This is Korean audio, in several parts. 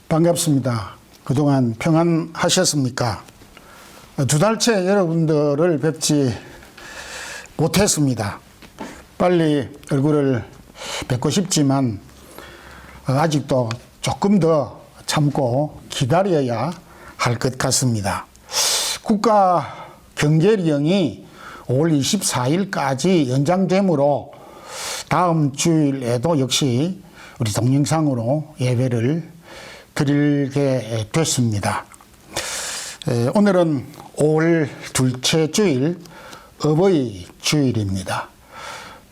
반갑습니다. 그동안 평안하셨습니까? 두 달째 여러분들을 뵙지 못했습니다. 빨리 얼굴을 뵙고 싶지만 아직도 조금 더 참고 기다려야 할 것 같습니다. 국가 경제령이 5월 24일까지 연장되므로 다음 주일에도 역시 우리 동영상으로 예배를 드리게 됐습니다. 오늘은 5월 둘째 주일 어버이 주일입니다.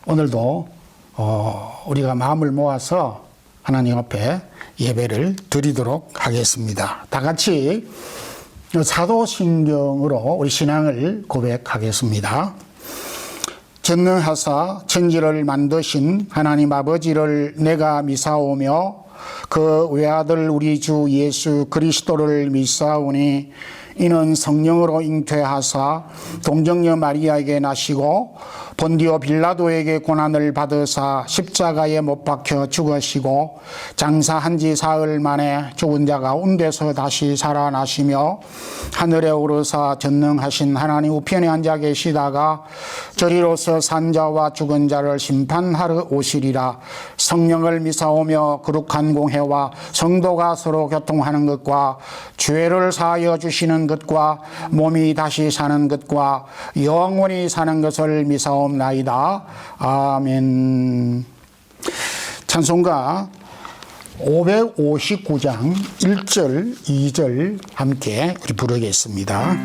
오늘도 우리가 마음을 모아서 하나님 앞에 예배를 드리도록 하겠습니다. 다 같이 사도신경으로 우리 신앙을 고백하겠습니다. 전능하사 천지를 만드신 하나님 아버지를 내가 미사오며 그 외아들 우리 주 예수 그리스도를 미사오니 이는 성령으로 잉태하사 동정녀 마리아에게 나시고 본디오 빌라도에게 고난을 받으사 십자가에 못 박혀 죽으시고 장사한 지 사흘 만에 죽은 자 가운데서 다시 살아나시며 하늘에 오르사 전능하신 하나님 우편에 앉아 계시다가 저리로서 산 자와 죽은 자를 심판하러 오시리라. 성령을 미사오며 거룩한 공회와 성도가 서로 교통하는 것과 죄를 사하여 주시는 것과 몸이 다시 사는 것과 영원히 사는 것을 미사옵나이다. 아멘. 찬송가 559장 1절 2절 함께 우리 부르겠습니다.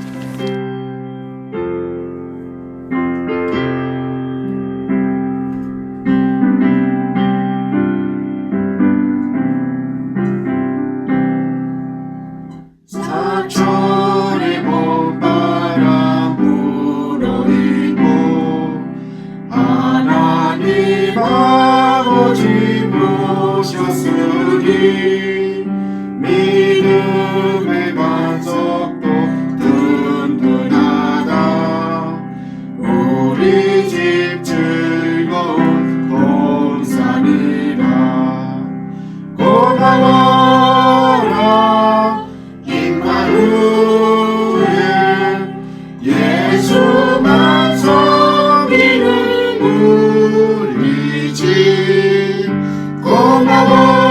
믿음의 반석도 든든하다. 우리 집 즐거운 동산이라. 고마워라 임마누엘 예수만 섬기는 우리 집. 고마워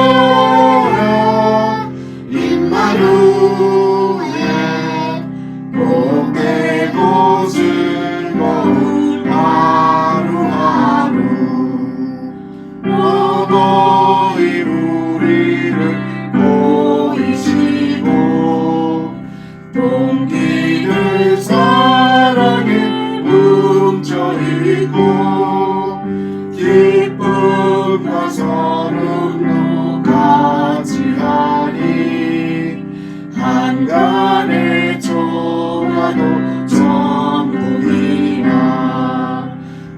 복되고 즐거운 하루하루. 어버이 우리를 보이시고 동기들 사랑에 뭉쳐있고 기쁨과 서름도 같이하니 한간의 조화도 전부이라.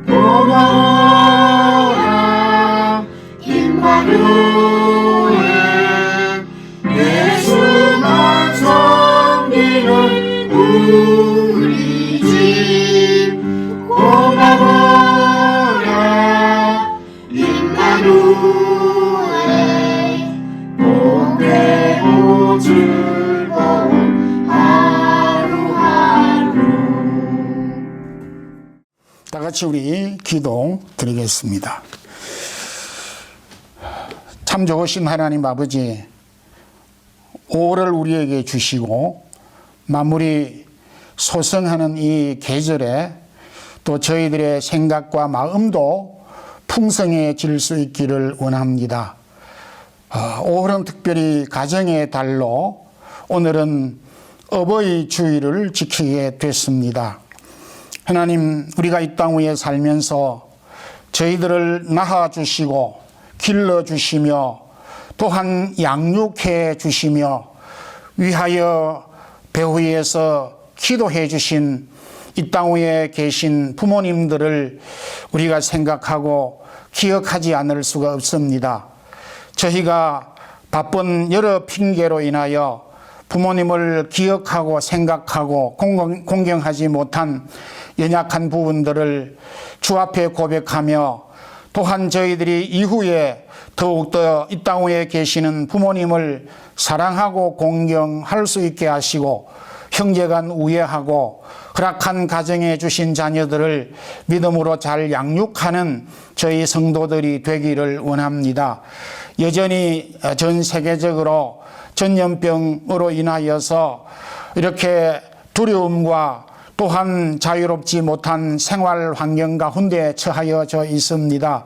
고마워라 임마누엘 예수만 섬기는 우리 집. 고마워라 임마누엘 복되고 즐거운 다 같이 우리 기도 드리겠습니다. 참 좋으신 하나님 아버지, 5월을 우리에게 주시고 만물이 소성하는 이 계절에 또 저희들의 생각과 마음도 풍성해질 수 있기를 원합니다. 5월은 특별히 가정의 달로 오늘은 어버이 주일을 지키게 됐습니다. 하나님, 우리가 이 땅 위에 살면서 저희들을 낳아주시고 길러주시며 또한 양육해 주시며 위하여 배후에서 기도해 주신 이 땅 위에 계신 부모님들을 우리가 생각하고 기억하지 않을 수가 없습니다. 저희가 바쁜 여러 핑계로 인하여 부모님을 기억하고 생각하고 공경하지 못한 연약한 부분들을 주 앞에 고백하며 또한 저희들이 이후에 더욱더 이 땅 위에 계시는 부모님을 사랑하고 공경할 수 있게 하시고 형제간 우애하고 허락한 가정에 주신 자녀들을 믿음으로 잘 양육하는 저희 성도들이 되기를 원합니다. 여전히 전 세계적으로 전염병으로 인하여서 이렇게 두려움과 또한 자유롭지 못한 생활 환경 가운데 처하여져 있습니다.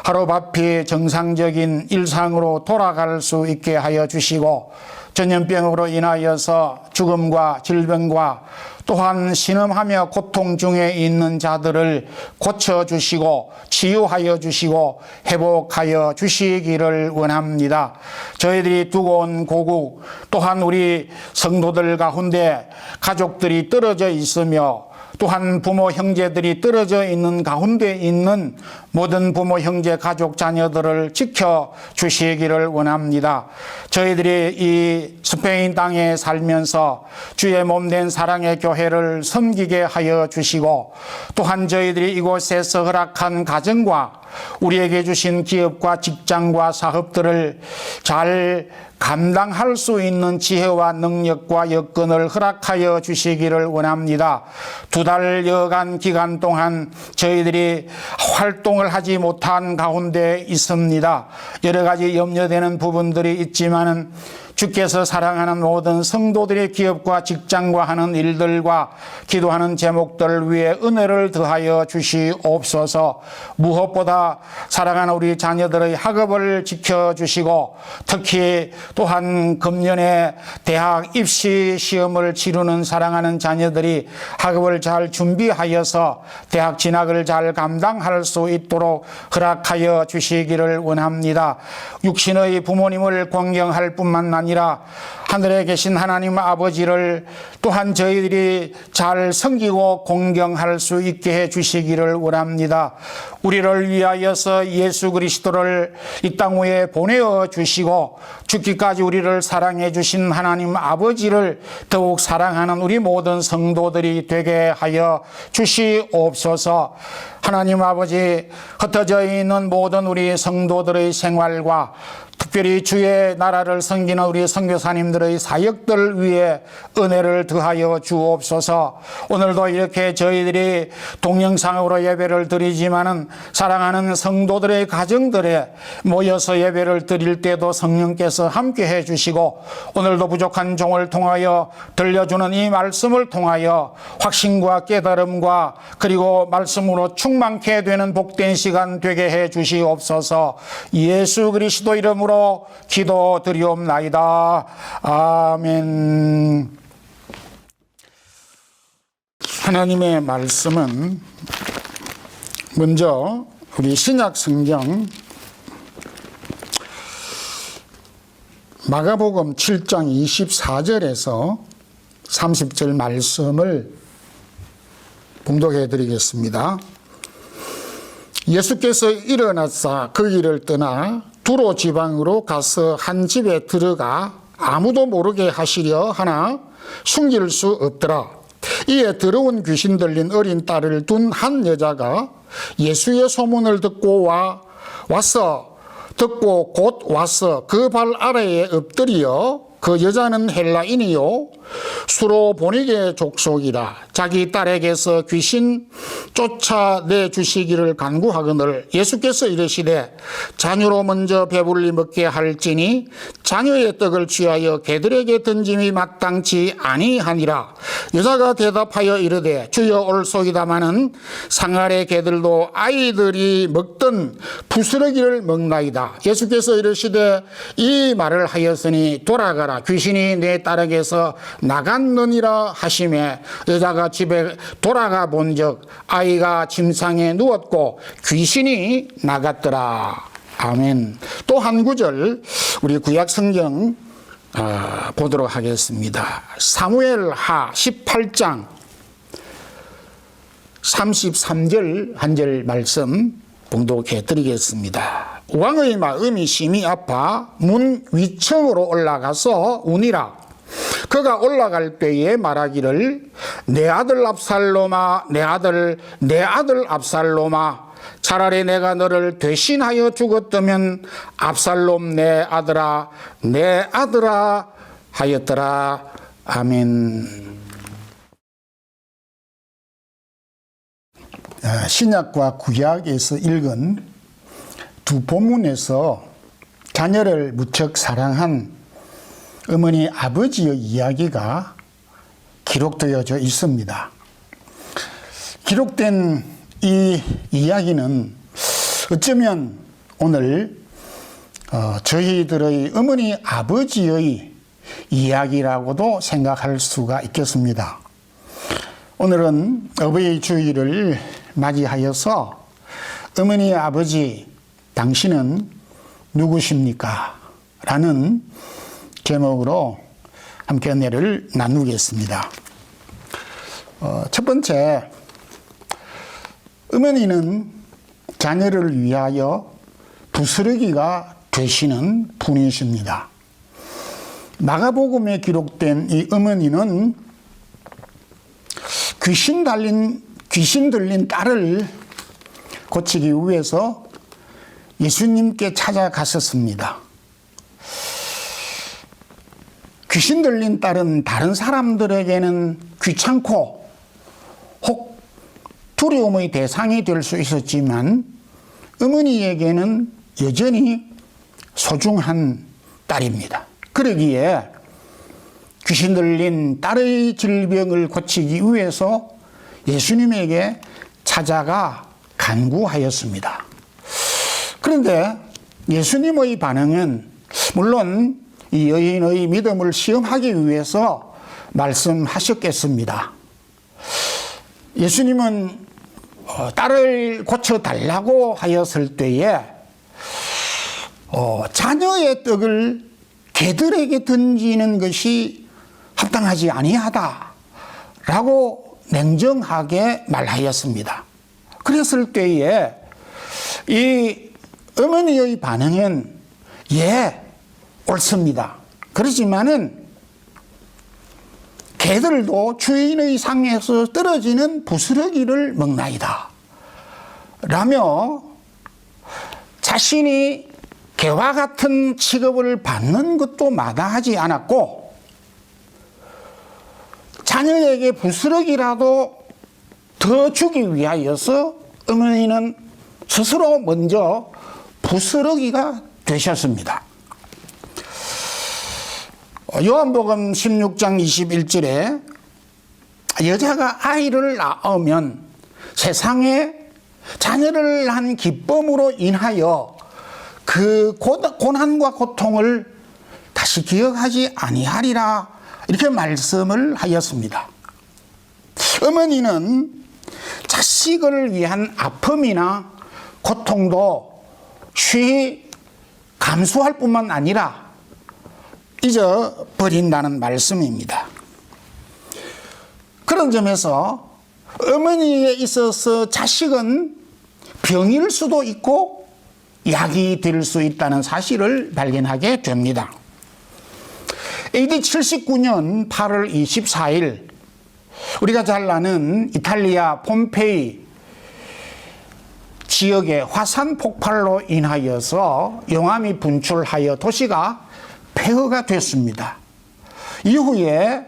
하루바피 정상적인 일상으로 돌아갈 수 있게 하여 주시고 전염병으로 인하여서 죽음과 질병과 또한 신음하며 고통 중에 있는 자들을 고쳐주시고 치유하여 주시고 회복하여 주시기를 원합니다. 저희들이 두고 온 고국 또한 우리 성도들 가운데 가족들이 떨어져 있으며 또한 부모 형제들이 떨어져 있는 가운데 있는 모든 부모 형제 가족 자녀들을 지켜 주시기를 원합니다. 저희들이 이 스페인 땅에 살면서 주의 몸된 사랑의 교회를 섬기게 하여 주시고 또한 저희들이 이곳에서 허락한 가정과 우리에게 주신 기업과 직장과 사업들을 잘 감당할 수 있는 지혜와 능력과 여건을 허락하여 주시기를 원합니다. 2달여간 기간 동안 저희들이 활동을 하지 못한 가운데 있습니다. 여러 가지 염려되는 부분들이 있지만은 주께서 사랑하는 모든 성도들의 기업과 직장과 하는 일들과 기도하는 제목들 위에 은혜를 더하여 주시옵소서. 무엇보다 사랑하는 우리 자녀들의 학업을 지켜주시고 특히 또한 금년에 대학 입시 시험을 치르는 사랑하는 자녀들이 학업을 잘 준비하여서 대학 진학을 잘 감당할 수 있도록 허락하여 주시기를 원합니다. 육신의 부모님을 공경할 뿐만 아니라 하늘에 계신 하나님 아버지를 또한 저희들이 잘 섬기고 공경할 수 있게 해 주시기를 원합니다. 우리를 위하여서 예수 그리스도를 이 땅 위에 보내어 주시고 죽기까지 우리를 사랑해 주신 하나님 아버지를 더욱 사랑하는 우리 모든 성도들이 되게 하여 주시옵소서. 하나님 아버지, 흩어져 있는 모든 우리 성도들의 생활과 특별히 주의 나라를 섬기는 우리 선교사님들의 사역들 위해 은혜를 더하여 주옵소서. 오늘도 이렇게 저희들이 동영상으로 예배를 드리지만은 사랑하는 성도들의 가정들에 모여서 예배를 드릴 때도 성령께서 함께 해 주시고 오늘도 부족한 종을 통하여 들려주는 이 말씀을 통하여 확신과 깨달음과 그리고 말씀으로 충만케 되는 복된 시간 되게 해 주시옵소서. 예수 그리스도 이름으로 기도드리옵나이다. 아멘. 하나님의 말씀은 먼저 우리 신약 성경 마가복음 7장 24절에서 30절 말씀을 봉독해 드리겠습니다. 예수께서 일어나사 그 길을 떠나 두로 지방으로 가서 한 집에 들어가 아무도 모르게 하시려 하나 숨길 수 없더라. 이에 더러운 귀신 들린 어린 딸을 둔 한 여자가 예수의 소문을 듣고 곧 와서 그 발 아래에 엎드려 그 여자는 헬라인이요 수로보니게 족속이라. 자기 딸에게서 귀신 쫓아내 주시기를 간구하거늘 예수께서 이르시되 자녀로 먼저 배불리 먹게 할지니 자녀의 떡을 취하여 개들에게 던짐이 마땅치 아니하니라. 여자가 대답하여 이르되 주여 올소이다마는 상아래 개들도 아이들이 먹던 부스러기를 먹나이다. 예수께서 이르시되 이 말을 하였으니 돌아가라. 귀신이 내 딸에게서 나갔느니라 하시매 여자가 집에 돌아가 본즉 아이가 침상에 누웠고 귀신이 나갔더라. 아멘. 또 한 구절 우리 구약 성경 보도록 하겠습니다. 사무엘하 18장 33절 한 절 말씀 봉독해 드리겠습니다. 왕의 마음이 심히 아파 문 위층으로 올라가서 우니라. 그가 올라갈 때에 말하기를 내 아들 압살롬아 내 아들 압살롬아 차라리 내가 너를 대신하여 죽었다면 압살롬 내 아들아 하였더라. 아멘. 신약과 구약에서 읽은 두 본문에서 자녀를 무척 사랑한 어머니 아버지의 이야기가 기록되어져 있습니다. 기록된 이 이야기는 어쩌면 오늘 저희들의 어머니 아버지의 이야기라고도 생각할 수가 있겠습니다. 오늘은 어버이 주일을 맞이하여서 어머니 아버지 당신은 누구십니까? 라는 제목으로 함께 은혜를 나누겠습니다. 첫 번째, 어머니는 자녀를 위하여 부스러기가 되시는 분이십니다. 마가복음에 기록된 이 어머니는 귀신 들린 딸을 고치기 위해서 예수님께 찾아갔었습니다. 귀신 들린 딸은 다른 사람들에게는 귀찮고 혹 두려움의 대상이 될 수 있었지만 어머니에게는 여전히 소중한 딸입니다. 그러기에 귀신 들린 딸의 질병을 고치기 위해서 예수님에게 찾아가 간구하였습니다. 그런데 예수님의 반응은 물론 이 여인의 믿음을 시험하기 위해서 말씀하셨겠습니다. 예수님은 딸을 고쳐달라고 하였을 때에 자녀의 떡을 개들에게 던지는 것이 합당하지 아니하다라고 냉정하게 말하였습니다. 그랬을 때에 이 어머니의 반응은 예, 옳습니다. 그렇지만은 개들도 주인의 상에서 떨어지는 부스러기를 먹나이다 라며 자신이 개와 같은 취급을 받는 것도 마다하지 않았고 자녀에게 부스러기라도 더 주기 위하여서 어머니는 스스로 먼저 부스러기가 되셨습니다. 요한복음 16장 21절에 여자가 아이를 낳으면 세상에 자녀를 낳은 기쁨으로 인하여 그 고난과 고통을 다시 기억하지 아니하리라 이렇게 말씀을 하였습니다. 어머니는 자식을 위한 아픔이나 고통도 쉬이 감수할 뿐만 아니라 잊어버린다는 말씀입니다. 그런 점에서 어머니에 있어서 자식은 병일 수도 있고 약이 될 수 있다는 사실을 발견하게 됩니다. AD 79년 8월 24일 우리가 잘 아는 이탈리아 폼페이 지역의 화산 폭발로 인하여서 용암이 분출하여 도시가 폐허가 됐습니다. 이후에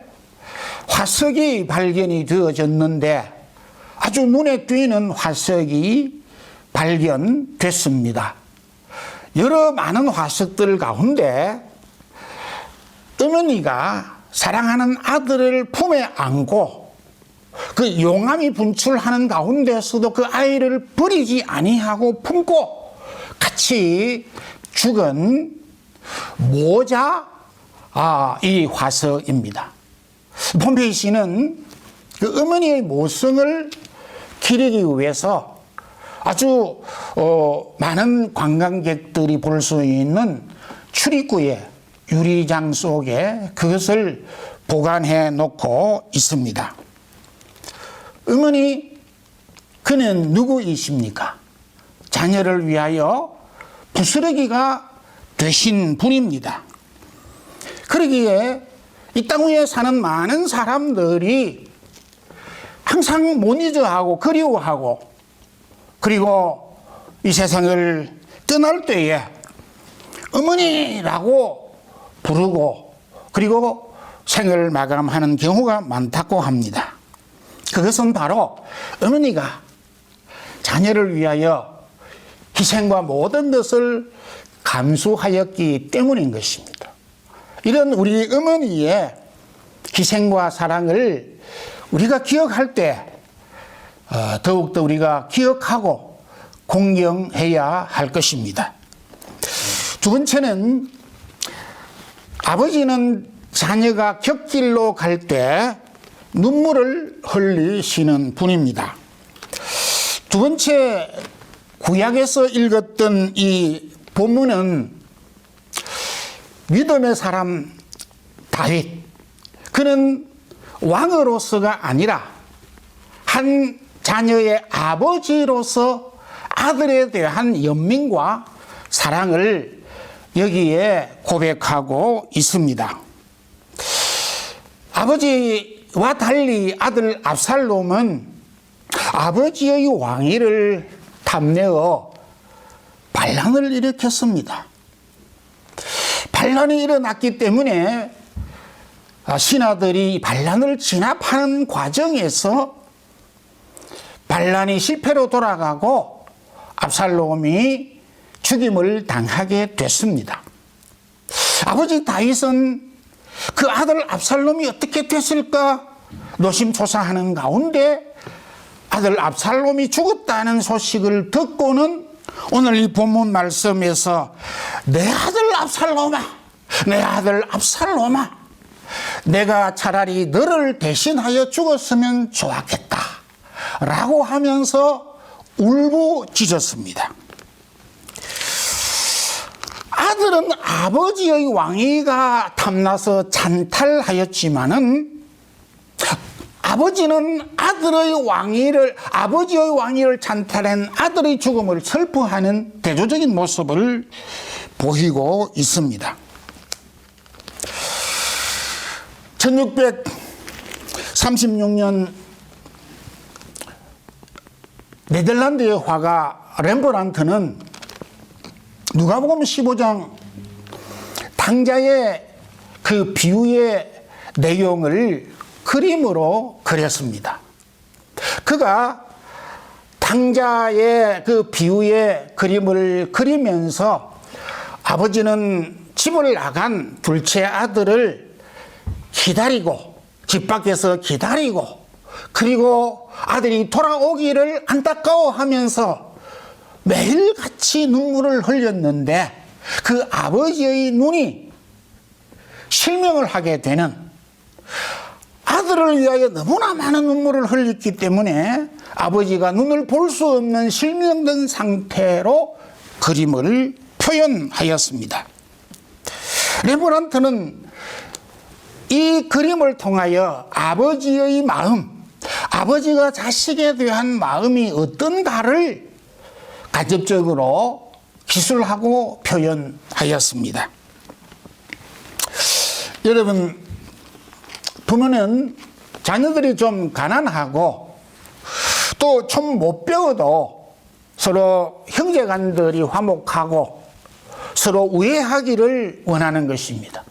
화석이 발견이 되어졌는데 아주 눈에 띄는 화석이 발견됐습니다. 여러 많은 화석들 가운데 어머니가 사랑하는 아들을 품에 안고 그 용암이 분출하는 가운데서도 그 아이를 버리지 아니하고 품고 같이 죽은 모자 이 화석입니다. 폼페이 시는 그 어머니의 모성을 기리기 위해서 아주 많은 관광객들이 볼 수 있는 출입구에 유리장 속에 그것을 보관해 놓고 있습니다. 어머니, 그는 누구이십니까? 자녀를 위하여 부스러기가 되신 분입니다. 그러기에 이 땅 위에 사는 많은 사람들이 항상 못 잊어하고 그리워하고 그리고 이 세상을 떠날 때에 어머니라고 부르고 그리고 생을 마감하는 경우가 많다고 합니다. 그것은 바로 어머니가 자녀를 위하여 희생과 모든 것을 감수하였기 때문인 것입니다. 이런 우리 어머니의 희생과 사랑을 우리가 기억할 때 더욱더 우리가 기억하고 공경해야 할 것입니다. 두 번째는 아버지는 자녀가 격길로 갈 때 눈물을 흘리시는 분입니다. 두 번째 구약에서 읽었던 이 본문은 믿음의 사람 다윗, 그는 왕으로서가 아니라 한 자녀의 아버지로서 아들에 대한 연민과 사랑을 여기에 고백하고 있습니다. 아버지와 달리 아들 압살롬은 아버지의 왕위를 탐내어 반란을 일으켰습니다. 반란이 일어났기 때문에 신하들이 반란을 진압하는 과정에서 반란이 실패로 돌아가고 압살롬이 죽임을 당하게 됐습니다. 아버지 다윗은 그 아들 압살롬이 어떻게 됐을까 노심초사하는 가운데 아들 압살롬이 죽었다는 소식을 듣고는 오늘 이 본문 말씀에서 내 아들 압살롬아, 내 아들 압살롬아, 내가 차라리 너를 대신하여 죽었으면 좋았겠다 라고 하면서 울부짖었습니다. 아들은 아버지의 왕위가 탐나서 찬탈하였지만은 아버지는 아버지의 왕위를 찬탈한 아들의 죽음을 슬퍼하는 대조적인 모습을 보이고 있습니다. 1636년 네덜란드의 화가 렘브란트는 누가복음 15장 당자의 그 비유의 내용을 그림으로 그렸습니다. 그가 당자의 그 비유의 그림을 그리면서 아버지는 집을 나간 둘째 아들을 기다리고 집 밖에서 기다리고 그리고 아들이 돌아오기를 안타까워하면서 매일같이 눈물을 흘렸는데 그 아버지의 눈이 실명을 하게 되는, 아들을 위하여 너무나 많은 눈물을 흘렸기 때문에 아버지가 눈을 볼 수 없는 실명된 상태로 그림을 표현하였습니다. 렘브란트는 이 그림을 통하여 아버지의 마음, 아버지가 자식에 대한 마음이 어떤가를 간접적으로 기술하고 표현하였습니다. 여러분, 부모는 자녀들이 좀 가난하고 또 좀 못 배워도 서로 형제간들이 화목하고 서로 우애하기를 원하는 것입니다.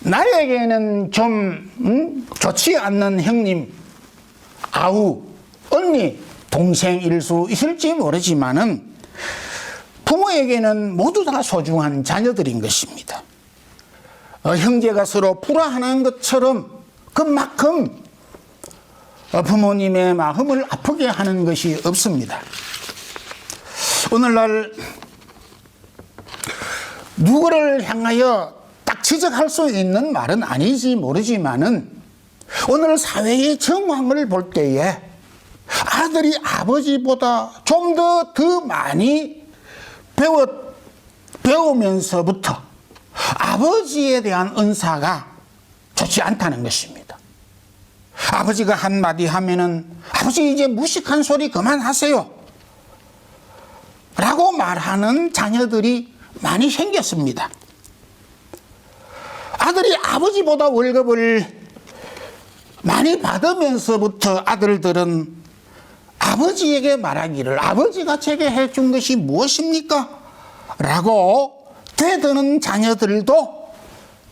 나에게는 좀 좋지 않는 형님, 아우, 언니, 동생일 수 있을지 모르지만은 부모에게는 모두 다 소중한 자녀들인 것입니다. 형제가 서로 불화하는 것처럼 그만큼 부모님의 마음을 아프게 하는 것이 없습니다. 오늘날 누구를 향하여 딱 지적할 수 있는 말은 아니지 모르지만은 오늘 사회의 정황을 볼 때에 아들이 아버지보다 좀 더 많이 배우면서부터 아버지에 대한 은사가 좋지 않다는 것입니다. 아버지가 한마디 하면은 아버지 이제 무식한 소리 그만하세요 라고 말하는 자녀들이 많이 생겼습니다. 아들이 아버지보다 월급을 많이 받으면서부터 아들들은 아버지에게 말하기를 아버지가 제게 해준 것이 무엇입니까? 라고 되드는 자녀들도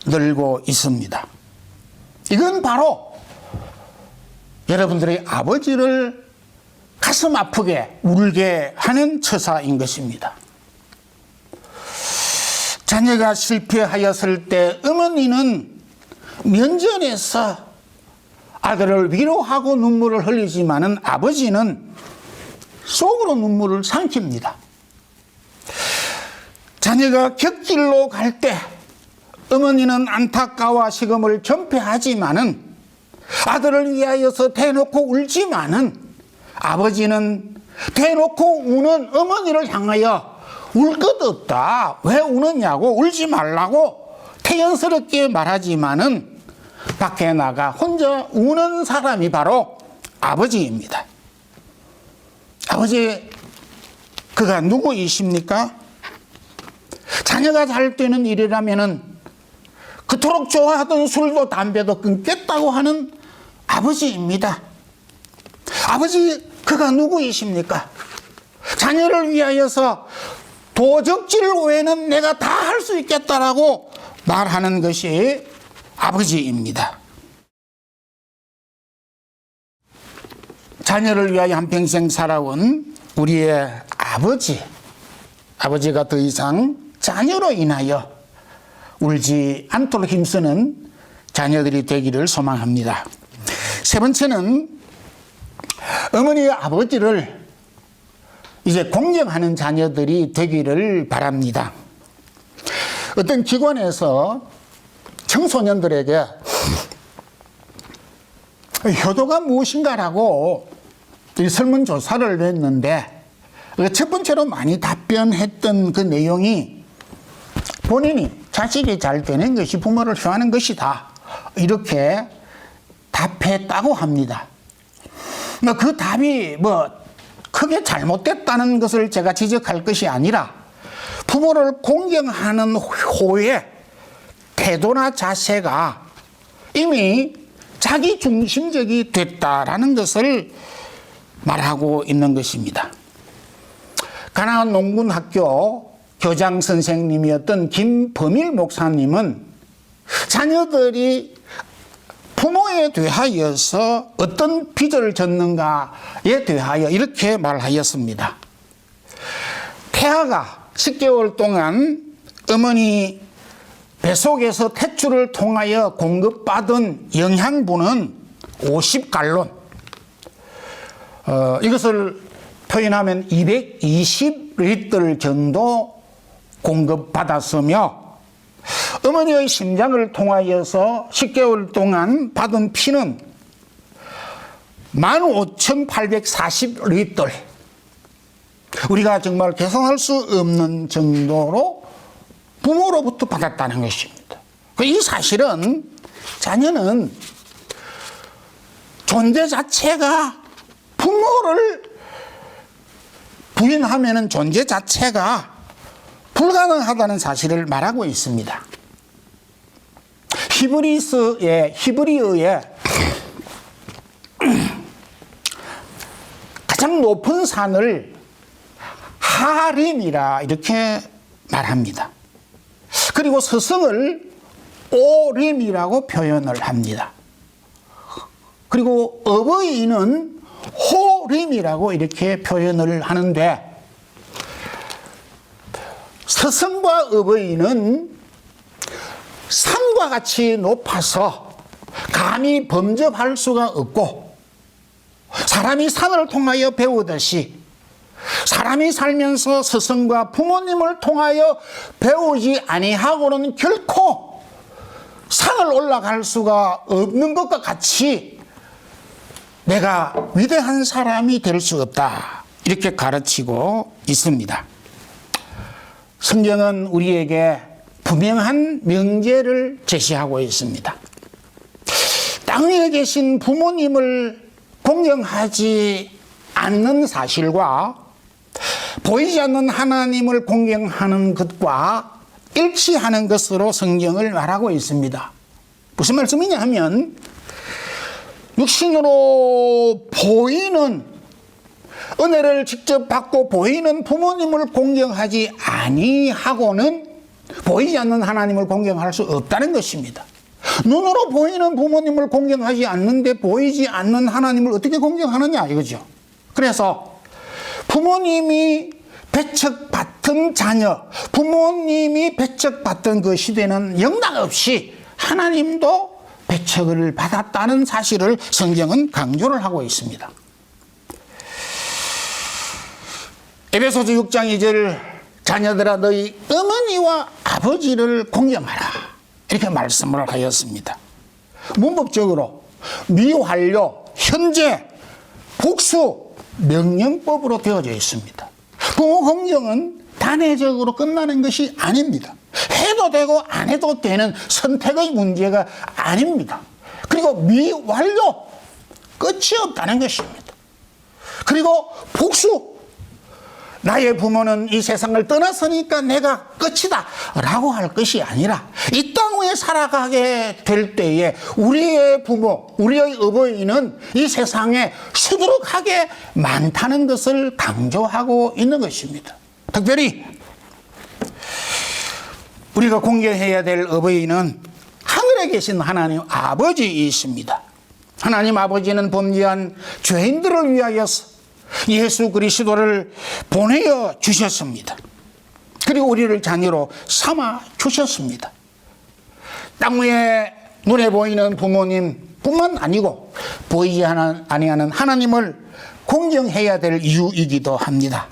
늘고 있습니다. 이건 바로 여러분들의 아버지를 가슴 아프게 울게 하는 처사인 것입니다. 자녀가 실패하였을 때 어머니는 면전에서 아들을 위로하고 눈물을 흘리지만은 아버지는 속으로 눈물을 삼킵니다. 자녀가 곁길로 갈 때 어머니는 안타까워 시금을 전폐하지만은 아들을 위하여서 대놓고 울지만은 아버지는 대놓고 우는 어머니를 향하여 울 것 없다. 왜 우느냐고 울지 말라고 태연스럽게 말하지만은 밖에 나가 혼자 우는 사람이 바로 아버지입니다. 아버지, 그가 누구이십니까? 자녀가 잘 되는 일이라면은 그토록 좋아하던 술도 담배도 끊겠다고 하는 아버지입니다. 아버지, 그가 누구이십니까? 자녀를 위하여서 도적질 외에는 내가 다 할 수 있겠다라고 말하는 것이 아버지입니다. 자녀를 위하여 한평생 살아온 우리의 아버지가 더 이상 자녀로 인하여 울지 않도록 힘쓰는 자녀들이 되기를 소망합니다. 세 번째는 어머니의 아버지를 이제 공경하는 자녀들이 되기를 바랍니다. 어떤 기관에서 청소년들에게 효도가 무엇인가라고 설문조사를 했는데 첫 번째로 많이 답변했던 그 내용이 본인이 자식이 잘 되는 것이 부모를 효하는 것이다. 이렇게 답했다고 합니다. 그 답이 크게 잘못됐다는 것을 제가 지적할 것이 아니라 부모를 공경하는 호의 태도나 자세가 이미 자기 중심적이 됐다라는 것을 말하고 있는 것입니다. 가나안 농군학교 교장 선생님이었던 김범일 목사님은 자녀들이 부모에 대하여서 어떤 빚을 졌는가에 대하여 이렇게 말하였습니다. 태아가 10개월 동안 어머니 뱃속에서 탯줄을 통하여 공급받은 영양분은 50갈론, 이것을 표현하면 220리터 정도 공급받았으며 어머니의 심장을 통하여서 10개월 동안 받은 피는 15,840리터, 우리가 정말 계산할 수 없는 정도로 부모로부터 받았다는 것입니다. 이 사실은 자녀는 존재 자체가 부모를 부인하면 존재 자체가 불가능하다는 사실을 말하고 있습니다. 히브리어의 가장 높은 산을 하림이라 이렇게 말합니다. 그리고 스승을 오림이라고 표현을 합니다. 그리고 어버이는 호림이라고 이렇게 표현을 하는데 스승과 어버이는 산과 같이 높아서 감히 범접할 수가 없고 사람이 산을 통하여 배우듯이 사람이 살면서 스승과 부모님을 통하여 배우지 아니하고는 결코 산을 올라갈 수가 없는 것과 같이 내가 위대한 사람이 될 수 없다. 이렇게 가르치고 있습니다. 성경은 우리에게 분명한 명제를 제시하고 있습니다. 땅 위에 계신 부모님을 공경하지 않는 사실과 보이지 않는 하나님을 공경하는 것과 일치하는 것으로 성경을 말하고 있습니다. 무슨 말씀이냐 하면 육신으로 보이는 은혜를 직접 받고 보이는 부모님을 공경하지 아니하고는 보이지 않는 하나님을 공경할 수 없다는 것입니다. 눈으로 보이는 부모님을 공경하지 않는데 보이지 않는 하나님을 어떻게 공경하느냐 이거죠. 그래서 부모님이 배척받던 자녀, 부모님이 배척받던 그 시대는 영락없이 하나님도 배척을 받았다는 사실을 성경은 강조를 하고 있습니다. 에베소서 6장 2절 자녀들아 너희 어머니와 아버지를 공경하라 이렇게 말씀을 하였습니다. 문법적으로 미완료, 현재, 복수, 명령법으로 되어져 있습니다. 부모 공경은 단회적으로 끝나는 것이 아닙니다. 해도 되고 안 해도 되는 선택의 문제가 아닙니다. 그리고 미완료, 끝이 없다는 것입니다. 그리고 복수, 나의 부모는 이 세상을 떠났으니까 내가 끝이다 라고 할 것이 아니라 이 땅 위에 살아가게 될 때에 우리의 부모, 우리의 어버이는 이 세상에 수두룩하게 많다는 것을 강조하고 있는 것입니다. 특별히 우리가 공경해야 될 어버이는 하늘에 계신 하나님 아버지이십니다. 하나님 아버지는 범죄한 죄인들을 위하여서 예수 그리스도를 보내어 주셨습니다. 그리고 우리를 자녀로 삼아 주셨습니다. 땅 위에 눈에 보이는 부모님뿐만 아니고 보이지 아니하는 하나님을 공경해야 될 이유이기도 합니다.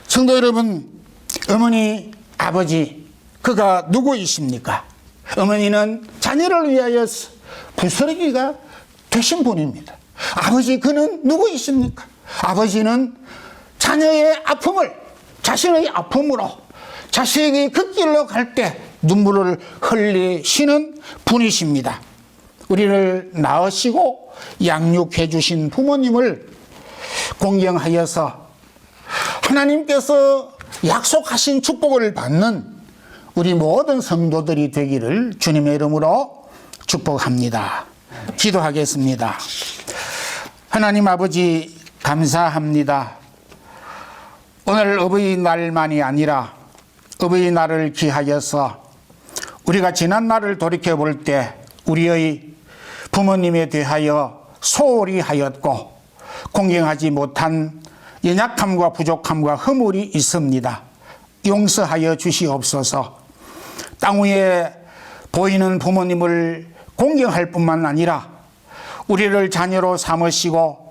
성도 여러분, 어머니, 아버지, 그가 누구이십니까? 어머니는 자녀를 위하여 부스러기가 되신 분입니다. 아버지, 그는 누구이십니까? 아버지는 자녀의 아픔을 자신의 아픔으로 자식이 그 길로 갈 때 눈물을 흘리시는 분이십니다. 우리를 낳으시고 양육해 주신 부모님을 공경하여서 하나님께서 약속하신 축복을 받는 우리 모든 성도들이 되기를 주님의 이름으로 축복합니다. 기도하겠습니다. 하나님 아버지 감사합니다. 오늘 어버이날만이 아니라 어버이날을 기하여서 우리가 지난 날을 돌이켜 볼 때 우리의 부모님에 대하여 소홀히 하였고 공경하지 못한 연약함과 부족함과 허물이 있습니다. 용서하여 주시옵소서. 땅 위에 보이는 부모님을 공경할 뿐만 아니라 우리를 자녀로 삼으시고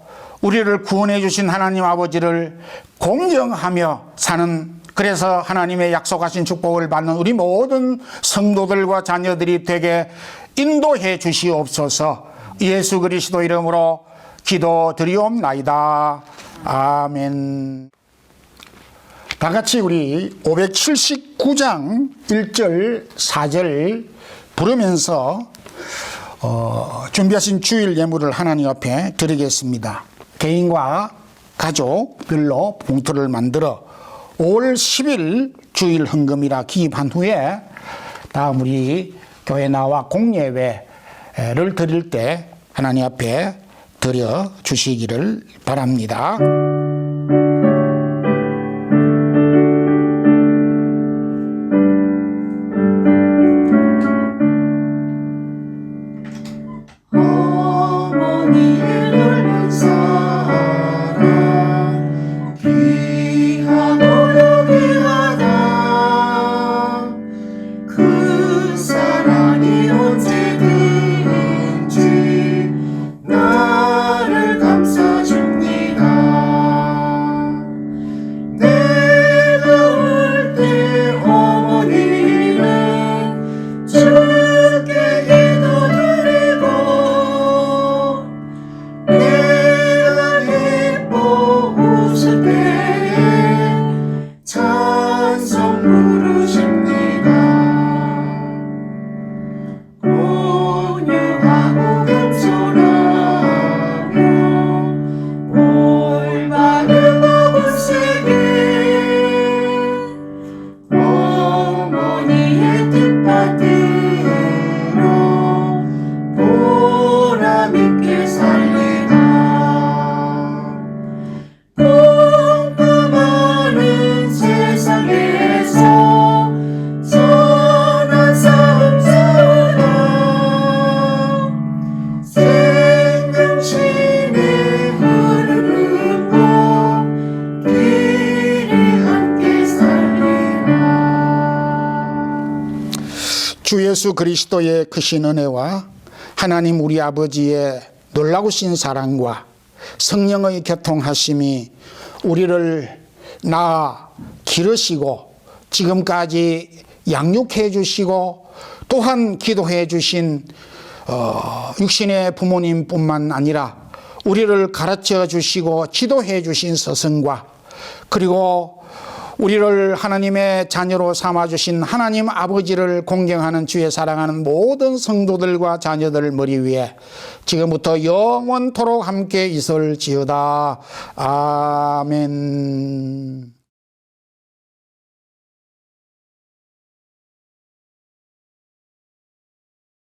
우리를 구원해 주신 하나님 아버지를 공경하며 사는, 그래서 하나님의 약속하신 축복을 받는 우리 모든 성도들과 자녀들이 되게 인도해 주시옵소서. 예수 그리스도 이름으로 기도드리옵나이다. 아멘. 다 같이 우리 579장 1절 4절 부르면서 준비하신 주일 예물을 하나님 앞에 드리겠습니다. 개인과 가족별로 봉투를 만들어 5월 10일 주일 헌금이라 기입한 후에 다음 우리 교회 나와 공예회를 드릴 때 하나님 앞에 드려 주시기를 바랍니다. 나를 감싸줍니다. 예수 그리스도의 크신 은혜와 하나님 우리 아버지의 놀라우신 사랑과 성령의 교통하심이 우리를 낳아 기르시고 지금까지 양육해 주시고 또한 기도해 주신 육신의 부모님뿐만 아니라 우리를 가르쳐 주시고 지도해 주신 스승과 그리고 우리를 하나님의 자녀로 삼아주신 하나님 아버지를 공경하는 주의 사랑하는 모든 성도들과 자녀들 머리 위에 지금부터 영원토록 함께 있을지어다. 아멘.